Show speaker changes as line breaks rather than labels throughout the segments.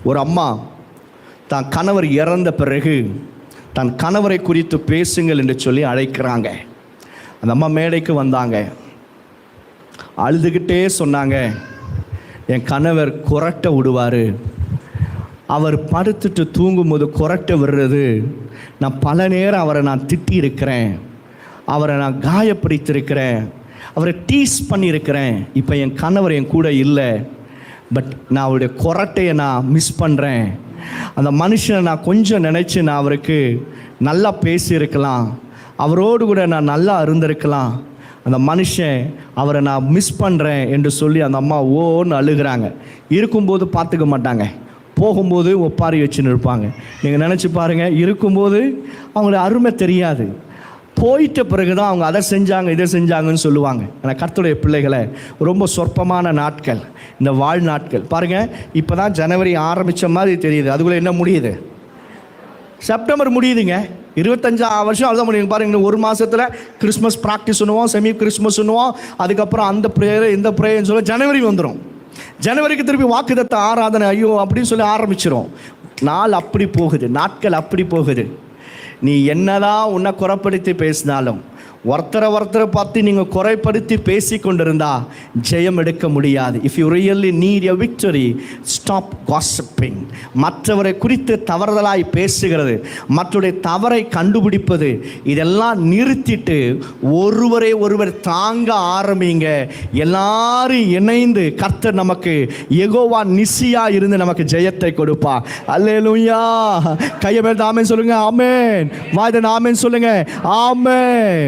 ஒரு அம்மா தான் கணவர் இறந்த பிறகு தன் கணவரை குறித்து பேசுங்கள் என்று சொல்லி அழைக்கிறாங்க. அந்த அம்மா மேடைக்கு வந்தாங்க. அழுதுகிட்டே சொன்னாங்க, என் கணவர் கொரட்டை விடுவார், அவர் படுத்துட்டு தூங்கும்போது கொரட்டை விடுறது, நான் பல நேரம் அவரை நான் திட்டியிருக்கிறேன், அவரை நான் காயப்படுத்தியிருக்கிறேன், அவரை டீஸ் பண்ணியிருக்கிறேன். இப்போ என் கணவர் என் கூட இல்லை, பட் நான் அவருடைய கொரட்டையை நான் மிஸ் பண்ணுறேன். அந்த மனுஷனை நான் கொஞ்சம் நினச்சி நான் அவருக்கு நல்லா பேசியிருக்கலாம், அவரோடு கூட நான் நல்லா இருந்திருக்கலாம். அந்த மனுஷன் அவரை நான் மிஸ் பண்ணுறேன் என்று சொல்லி அந்த அம்மா ஓன்னு அழுகிறாங்க. இருக்கும்போது பார்த்துக்க மாட்டாங்க, போகும்போது ஒப்பாரி வச்சுன்னு இருப்பாங்க. நீங்கள் நினச்சி பாருங்கள், இருக்கும்போது அவங்களோட அருமை தெரியாது, போயிட்ட பிறகு தான் அவங்க அதை செஞ்சாங்க இதை செஞ்சாங்கன்னு சொல்லுவாங்க. ஆனால் கர்த்தருடைய பிள்ளைகளை ரொம்ப சொற்பமான நாட்கள் இந்த வாழ்நாட்கள். பாருங்கள், இப்போ தான் ஜனவரி ஆரம்பித்த மாதிரி தெரியுது, அதுக்குள்ளே என்ன முடியுது? செப்டம்பர் முடியுதுங்க. 25 வருஷம் அவ்வளோதான் முடியுங்க. பாருங்க, ஒரு மாதத்தில் கிறிஸ்மஸ் ப்ராக்டிஸ் பண்ணுவோம், செமி கிறிஸ்மஸ் பண்ணுவோம், அதுக்கப்புறம் அந்த ப்ரேயர் இந்த ப்ரேயர்னு சொல்லி ஜனவரி வந்துடும். ஜனவரிக்கு திருப்பி வாக்குத்தத்த ஆராதனை ஐயோ அப்படின்னு சொல்லி ஆரம்பிச்சிடும். நாள் அப்படி போகுது, நாட்கள் அப்படி போகுது. நீ என்னதான் உன்னை குறைப்படுத்தி பேசினாலும், ஒருத்தரை பார்த்து நீங்கள் குறைப்படுத்தி பேசி கொண்டிருந்தா ஜெயம் எடுக்க முடியாது. If you really need a victory, stop gossiping. மற்றவரை குறித்து தவறுதலாய் பேசுகிறது, மற்றவருடைய தவறை கண்டுபிடிப்பது, இதெல்லாம் நிறுத்திட்டு ஒருவரை ஒருவர் தாங்க ஆரம்பிங்க. எல்லாரும் இணைந்து கர்த்தர் நமக்கு யெகோவா நிசியா இருந்து நமக்கு ஜெயத்தை கொடுப்பா. அல்லேலூயா. கையை மேல் ஆமென் சொல்லுங்க. ஆமென். வாய்தன் ஆமென் சொல்லுங்க. ஆமென்.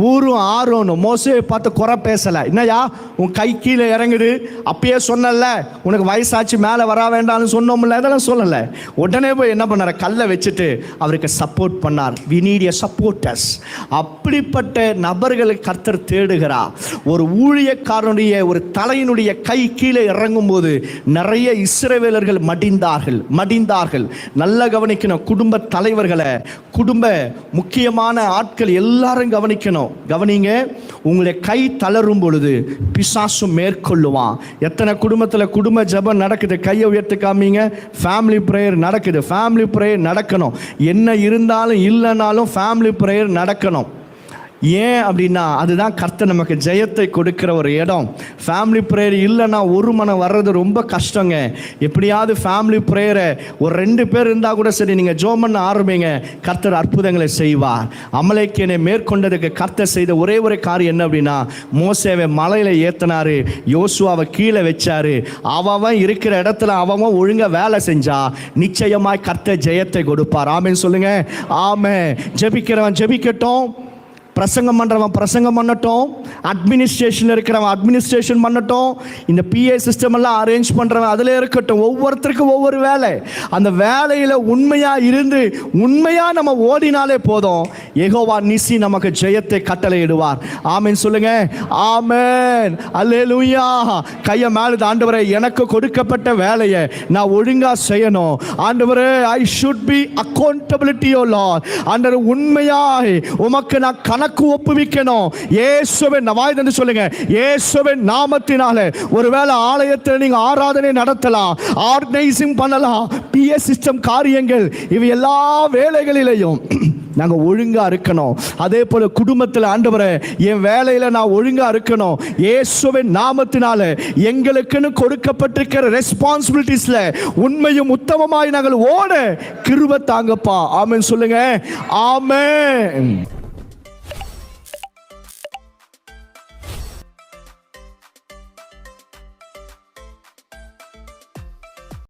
ஊரும் ஆரோனும் மோசே பார்த்து குறை பேசலை. என்னையா உன் கை கீழே இறங்குது, அப்பயே சொன்னல உனக்கு வயசாச்சு மேலே வர வேண்டாம்னு சொன்னோம்ல, இதெல்லாம் சொல்லலை. உடனே போய் என்ன பண்ணார்? கல்லை வச்சுட்டு அவருக்கு சப்போர்ட் பண்ணார். We need a supporters. அப்படிப்பட்ட நபர்களை கர்த்தர் தேடுகிறார். ஒரு ஊழியக்காரனுடைய ஒரு தலையினுடைய கை கீழே இறங்கும் போது நிறைய இஸ்ரவேலர்கள் மடிந்தார்கள். நல்லா கவனிக்கணும். குடும்ப தலைவர்களை, குடும்ப முக்கியமான ஆட்கள் எல்லாரும் கவனிக்கணும். கவனிங்க, உங்களுடைய கை தளரும் பொழுது பிசாசும் மேற்கொள்ளுவான். எத்தனை குடும்பத்தில் குடும்ப ஜெபம் நடக்குது? கையை உயர்த்தி காமிங்க. ஃபேமிலி ப்ரேயர் நடக்குது. ஃபேமிலி ப்ரேயர் நடக்கணும். என்ன இருந்தாலும் இல்லைனாலும் ஃபேமிலி ப்ரேயர் நடக்கணும். ஏன் அப்படின்னா அதுதான் கர்த்தர் நமக்கு ஜெயத்தை கொடுக்கிற ஒரு இடம். ஃபேமிலி ப்ரேயர் இல்லைன்னா ஒரு மனம் வர்றது ரொம்ப கஷ்டங்க. எப்படியாவது ஃபேமிலி ப்ரேயரை ஒரு 2 பேர் இருந்தால் கூட சரி, நீங்கள் ஜெபம் பண்ண ஆரம்பிங்க, கர்த்தர் அற்புதங்களை செய்வார். அமலேக்கியனை மேற்கொண்டதுக்கு கர்த்தர் செய்த ஒரே ஒரு காரியம் என்ன அப்படின்னா, மோசேவை மலையில் ஏற்றினாரு, யோசுவாவை கீழே வச்சாரு. அவன் இருக்கிற இடத்துல அவன் ஒழுங்கா வேலை செஞ்சா நிச்சயமாய் கர்த்தர் ஜெயத்தை கொடுப்பார். ஆமென் சொல்லுங்க. ஆமென். ஜெபிக்கிறவன் ஜெபிக்கட்டும், பிரசங்கம் பண்ணுறவன் பிரசங்கம் பண்ணட்டும், அட்மினிஸ்ட்ரேஷன் இருக்கிறவன் அட்மினிஸ்ட்ரேஷன் பண்ணட்டும், இந்த பிஏ சிஸ்டம் எல்லாம் அரேஞ்ச் பண்ணுறவன் அதில் இருக்கட்டும். ஒவ்வொருத்தருக்கும் ஒவ்வொரு வேலை. அந்த வேலையில் உண்மையாக இருந்து உண்மையாக நம்ம ஓடினாலே போதும், யெகோவா நிசி நமக்கு ஜெயத்தை கட்டளையிடுவார். ஆமென் சொல்லுங்க. ஆமென். அல்லேலூயா. கையை மேலே, ஆண்டவரே எனக்கு கொடுக்கப்பட்ட வேலையை நான் ஒழுங்காக செய்யணும். ஆண்டவரே, I should be accountability oh lord. ஆண்டவரே, உண்மையாய் உமக்கு நான் கணக்கு ஒப்புவிக்கணும். இயேசுவின் வாய்தன்னு சொல்லுங்க. இயேசுவின் நாமத்தினால ஒருவேளை ஆலயத்தில் நீங்க ஆராதனை நடத்தலாம், ஆர்கனைசிங் பண்ணலாம், பிஏ சிஸ்டம் காரியங்கள், இவை எல்லா வேலைகளிலையும் நாங்கள் ஒழுங்காக இருக்கணும். அதே போல் குடும்பத்தில் ஆண்டவரே என் வேலையில் நான் ஒழுங்காக இருக்கணும். இயேசுவின் நாமத்தினால எங்களுக்குன்னு கொடுக்கப்பட்டிருக்கிற ரெஸ்பான்சிபிலிட்டிஸில் உண்மையும் உத்தமமாய் நாங்கள் ஓட கிருபை தாங்கப்பா. ஆமென் சொல்லுங்க. ஆமென்.